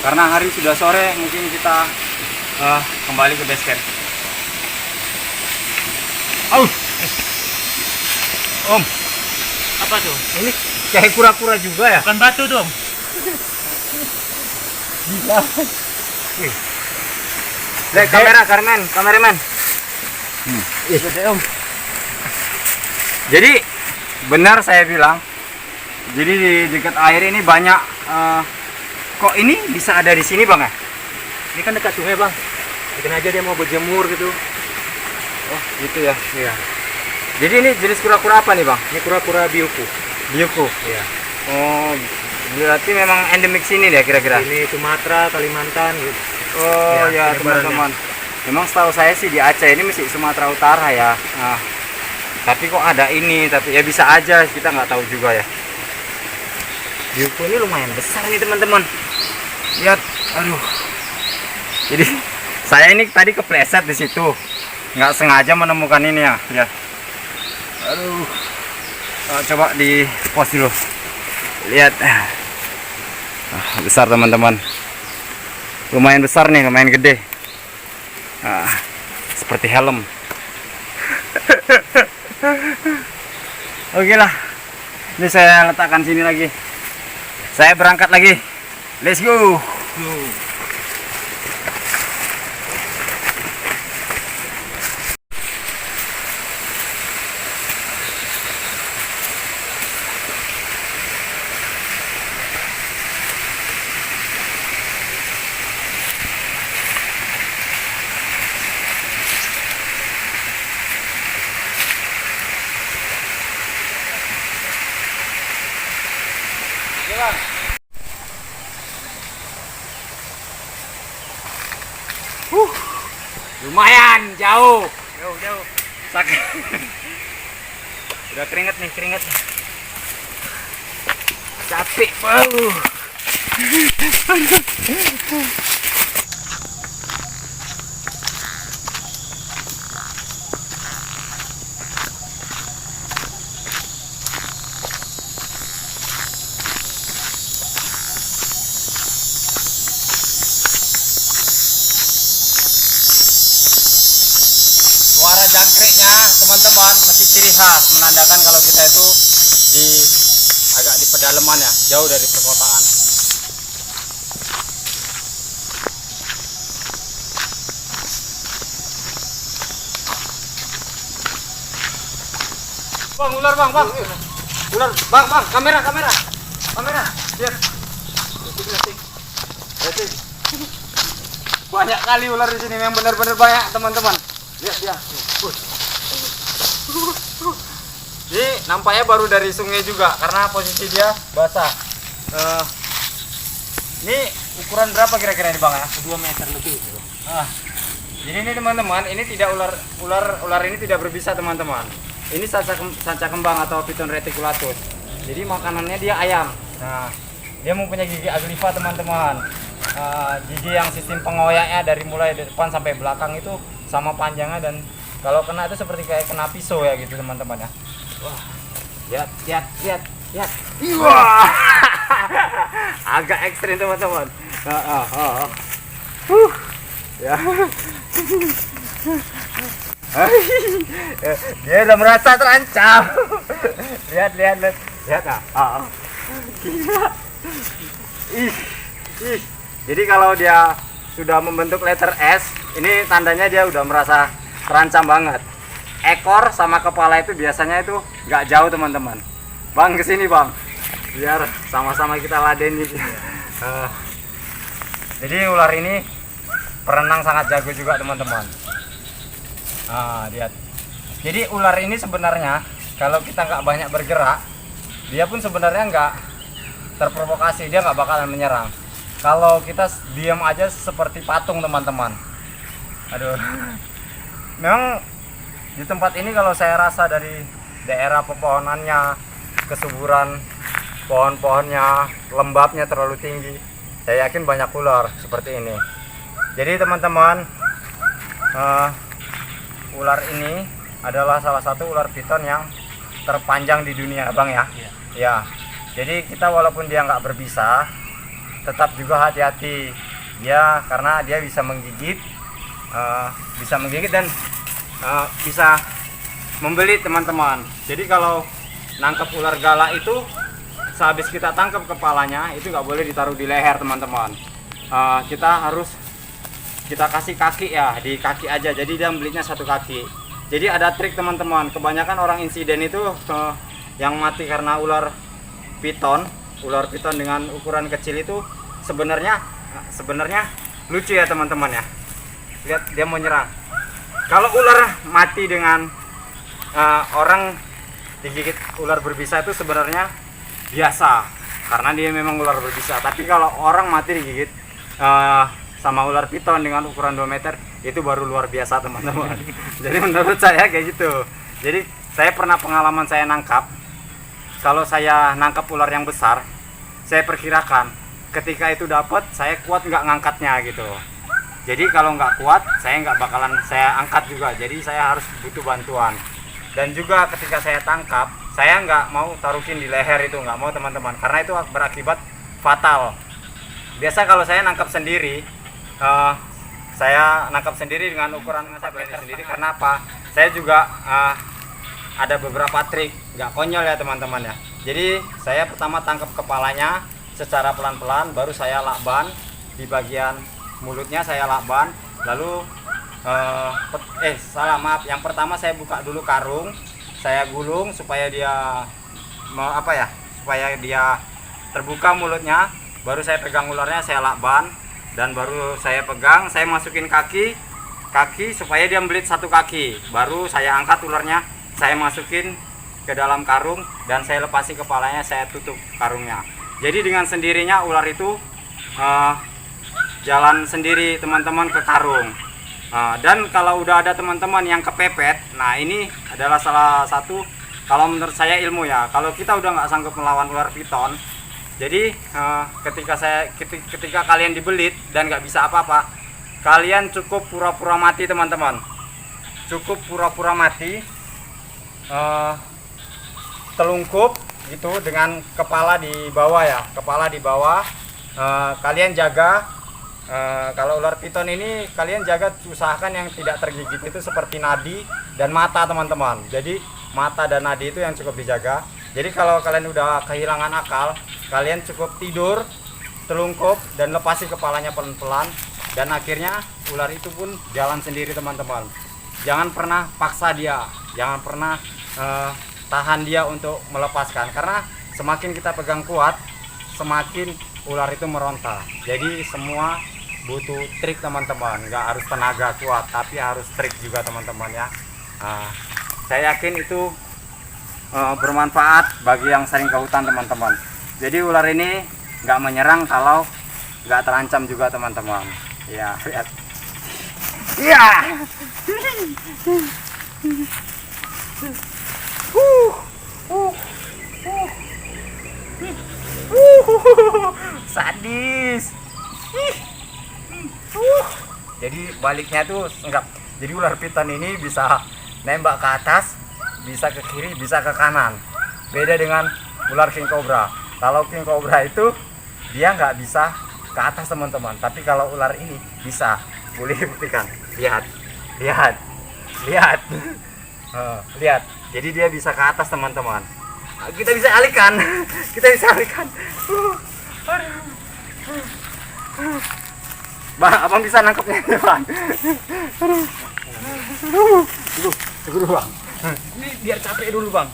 Karena hari sudah sore, mungkin kita kembali ke base camp. Om, Apa tuh? ini kayak kura-kura juga ya? Bukan batu dong. Gila. Lihat kameramen. Gede om. Jadi benar saya bilang. Jadi di dekat air ini banyak. Kok ini bisa ada di sini bang ya? Ini kan dekat sungai bang. Mungkin aja dia mau berjemur gitu. Oh gitu ya. Iya. Jadi ini jenis kura-kura apa nih bang? Ini kura-kura biuku. Biuku. Iya. Oh berarti memang endemik sini ya kira-kira? Ini Sumatera, Kalimantan gitu. Oh ya Ya, teman-teman. Memang setahu saya sih di Aceh ini masih Sumatera Utara ya. Nah, tapi kok ada ini? Tapi ya bisa aja, kita nggak tahu juga ya. Biuku ini lumayan besar nih teman-teman. Lihat, aduh. Jadi saya ini tadi kepleset di situ, nggak sengaja menemukan ini ya. Lihat. Aduh. Coba di pause dulu. Lihat. Besar teman-teman. Lumayan besar nih, lumayan gede. Seperti helm. Oke lah. Ini saya letakkan sini lagi. Saya berangkat lagi. Let's go. Lumayan jauh. Jauh. Sakit. Udah keringet nih, keringet. Capek bau. Suara jangkriknya teman-teman masih ciri khas, menandakan kalau kita itu agak di pedalaman ya, jauh dari perkotaan. Bang, ular bang. Ular, bang, kamera. Lihat. Lihat. Banyak kali ular di sini, memang benar-benar banyak teman-teman. Lihat dia. Ini nampaknya baru dari sungai juga karena posisi dia basah. Ini ukuran berapa kira-kira ini bang ya? 2 meter lebih. Jadi ini teman-teman, ini tidak ular ini tidak berbisa teman-teman. Ini sanca kembang atau Python reticulatus. Jadi makanannya dia ayam. Nah, dia mempunyai gigi aglifa teman-teman. Gigi yang sistem pengoyaknya dari mulai depan sampai belakang itu sama panjangnya, dan kalau kena itu seperti kayak kena pisau ya gitu teman-teman ya. Wah, lihat. Wah, agak ekstrim teman-teman. Ya. Dia udah merasa terancam. Lihat. Ih. Jadi kalau dia sudah membentuk letter S, ini tandanya dia udah merasa terancam banget. Ekor sama kepala itu biasanya itu nggak jauh teman-teman. Bang kesini bang, biar sama-sama kita ladenin. Jadi ular ini perenang sangat jago juga teman-teman. Lihat. Jadi ular ini sebenarnya kalau kita nggak banyak bergerak, dia pun sebenarnya nggak terprovokasi, dia nggak bakalan menyerang. Kalau kita diam aja seperti patung teman-teman. Aduh. Memang di tempat ini kalau saya rasa dari daerah pepohonannya, kesuburan pohon-pohonnya, lembabnya terlalu tinggi, saya yakin banyak ular seperti ini. Jadi teman-teman, ular ini adalah salah satu ular piton yang terpanjang di dunia bang ya. Ya, jadi kita walaupun dia nggak berbisa, tetap juga hati-hati ya, karena dia bisa menggigit, dan bisa membelit teman-teman. Jadi kalau nangkep ular gala itu sehabis kita tangkap kepalanya itu nggak boleh ditaruh di leher teman-teman. Kita kasih kaki ya, di kaki aja, jadi dia belitnya satu kaki. Jadi ada trik teman-teman, kebanyakan orang insiden itu yang mati karena ular piton dengan ukuran kecil itu sebenarnya lucu ya teman-teman ya. Lihat dia mau nyerang. Kalau ular mati dengan orang digigit ular berbisa itu sebenarnya biasa, karena dia memang ular berbisa. Tapi kalau orang mati digigit sama ular piton dengan ukuran 2 meter, itu baru luar biasa teman-teman. Jadi menurut saya kayak gitu. Jadi saya pernah pengalaman saya nangkap, kalau saya nangkap ular yang besar, saya perkirakan ketika itu dapat, saya kuat nggak ngangkatnya gitu. Jadi kalau nggak kuat, saya nggak bakalan saya angkat juga. Jadi saya harus butuh bantuan. Dan juga ketika saya tangkap, saya nggak mau taruhin di leher itu, nggak mau teman-teman, karena itu berakibat fatal. Biasa kalau saya nangkap sendiri, saya nangkap sendiri dengan ukuran saya berani sendiri. Karena apa? Saya juga ada beberapa trik, nggak konyol ya teman-teman ya. Jadi saya pertama tangkap kepalanya secara pelan-pelan, baru saya lakban di bagian mulutnya, saya lakban, lalu yang pertama saya buka dulu karung, saya gulung supaya dia supaya dia terbuka mulutnya, baru saya pegang ularnya, saya lakban, dan baru saya pegang, saya masukin kaki supaya dia membelit satu kaki, baru saya angkat ularnya, saya masukin ke dalam karung, dan saya lepasi kepalanya, saya tutup karungnya. Jadi dengan sendirinya ular itu jalan sendiri teman-teman ke karung. Dan kalau udah ada teman-teman yang kepepet, nah ini adalah salah satu, kalau menurut saya ilmu ya, kalau kita udah nggak sanggup melawan ular piton, jadi ketika kalian dibelit dan nggak bisa apa-apa, kalian cukup pura-pura mati teman-teman, cukup pura-pura mati, telungkup gitu dengan kepala di bawah ya, kepala di bawah. Kalian jaga, kalau ular piton ini kalian jaga, usahakan yang tidak tergigit itu seperti nadi dan mata teman-teman. Jadi mata dan nadi itu yang cukup dijaga. Jadi kalau kalian udah kehilangan akal, kalian cukup tidur, telungkup, dan lepasi kepalanya pelan-pelan, dan akhirnya ular itu pun jalan sendiri teman-teman. Jangan pernah paksa dia, jangan pernah tahan dia untuk melepaskan, karena semakin kita pegang kuat, semakin ular itu meronta. Jadi semua butuh trik teman-teman, nggak harus tenaga kuat, tapi harus trik juga teman-teman ya. Saya yakin itu bermanfaat bagi yang sering ke hutan teman-teman. Jadi ular ini nggak menyerang kalau nggak terancam juga teman-teman. Ya, lihat. Iya. Sadis. Jadi baliknya tuh enggak. Jadi ular piton ini bisa nembak ke atas, bisa ke kiri, bisa ke kanan. Beda dengan ular king cobra. Kalau king cobra itu dia nggak bisa ke atas teman-teman, tapi kalau ular ini bisa. Boleh buktikan. Lihat. Lihat. Jadi dia bisa ke atas teman-teman. Kita bisa alihkan. Bang, abang bisa nangkepnya, bang. Tunggu bang. Ini biar capek dulu bang.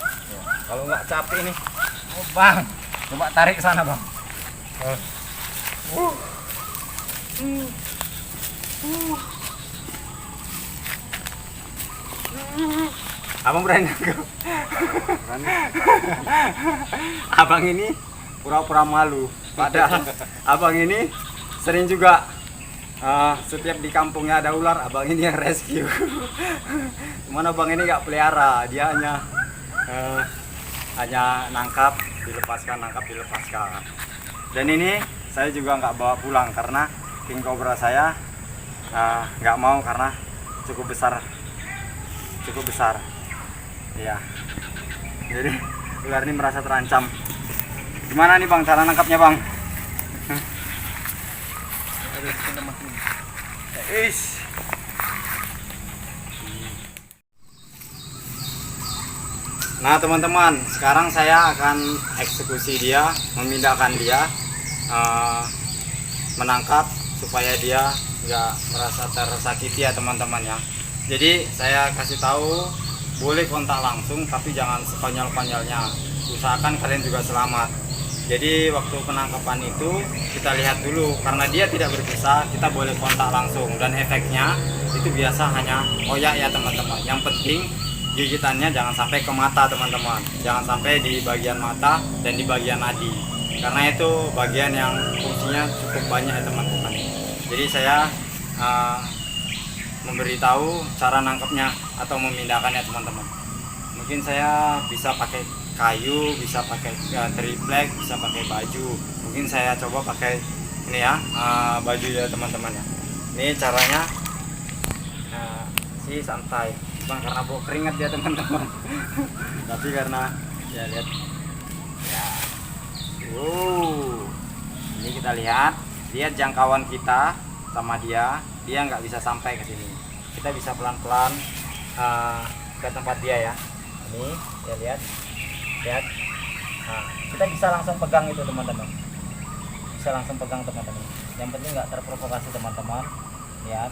Kalau nggak capek ini, bang, coba tarik ke sana bang. Abang berani nangkep? Abang ini pura-pura malu. Padahal abang ini sering juga setiap di kampungnya ada ular, abang ini yang rescue. Cuman abang ini nggak pelihara, dia hanya nangkap, dilepaskan. Dan ini saya juga nggak bawa pulang karena king cobra saya nggak mau, karena cukup besar. Ya, jadi ular ini merasa terancam. Gimana nih bang cara nangkapnya bang? Is. Nah teman-teman, sekarang saya akan eksekusi dia, memindahkan dia, menangkap supaya dia nggak merasa tersakiti ya teman-teman ya. Jadi saya kasih tahu, boleh kontak langsung tapi jangan sekonyol-konyolnya. Usahakan kalian juga selamat. Jadi waktu penangkapan itu kita lihat dulu, karena dia tidak berbisa kita boleh kontak langsung, dan efeknya itu biasa hanya koyak ya teman-teman. Yang penting gigitannya jangan sampai ke mata teman-teman, jangan sampai di bagian mata dan di bagian nadi, karena itu bagian yang fungsinya cukup banyak ya teman-teman. Jadi saya memberitahu cara nangkepnya atau memindahkannya teman-teman. Mungkin saya bisa pakai kayu, bisa pakai triplek, bisa pakai baju. Mungkin saya coba pakai ini ya, baju ya teman-teman ya. Ini caranya sih santai, bukan karena bau keringat ya teman-teman. Tapi karena ya lihat ya. Ini kita lihat jangkauan kita sama dia nggak bisa sampai ke sini. Kita bisa pelan-pelan ke tempat dia ya. Ini ya lihat. Nah, kita bisa langsung pegang itu teman-teman, bisa langsung pegang teman-teman. Yang penting nggak terprovokasi teman-teman. Lihat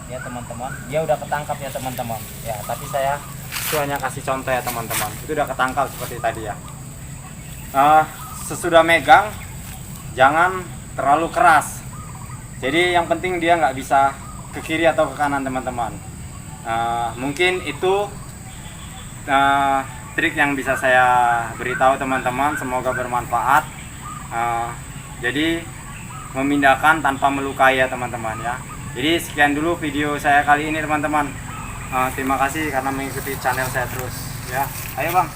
ya teman-teman, dia udah ketangkap ya teman-teman ya. Tapi saya itu hanya kasih contoh ya teman-teman, itu udah ketangkap seperti tadi ya. Sesudah megang jangan terlalu keras, jadi yang penting dia nggak bisa ke kiri atau ke kanan teman-teman. Mungkin itu trik yang bisa saya beritahu teman-teman, semoga bermanfaat. Jadi memindahkan tanpa melukai ya teman-teman ya. Jadi sekian dulu video saya kali ini teman-teman. Terima kasih karena mengikuti channel saya terus ya. Ayo bang.